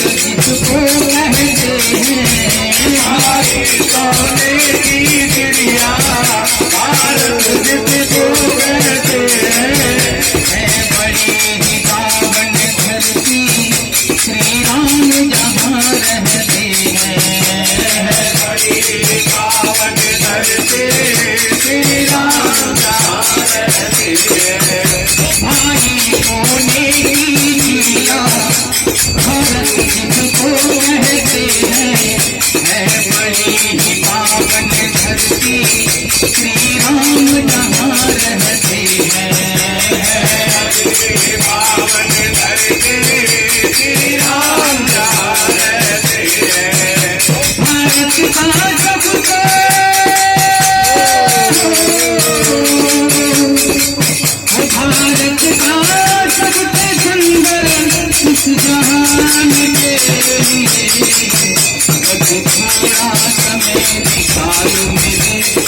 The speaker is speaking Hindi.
जिसको कहते हैं सोने की चिड़िया भारत जिसको कहते हैं बड़ी ही पावन धरती श्री राम जहाँ रहते हैं बड़ी ही पावन धरती श्री राम जहाँ रहते हैं भाई सोने की चिड़िया भारत जिसको कहते हैं बड़ी ही पावन धरती श्री राम जहाँ रहते हैं पावन धरती श्री राम जहाँ रहते हैं भारत का सबको भारत का सबसे सुंदर इस जहान के लिए थोड़ा समय निकालो मेरे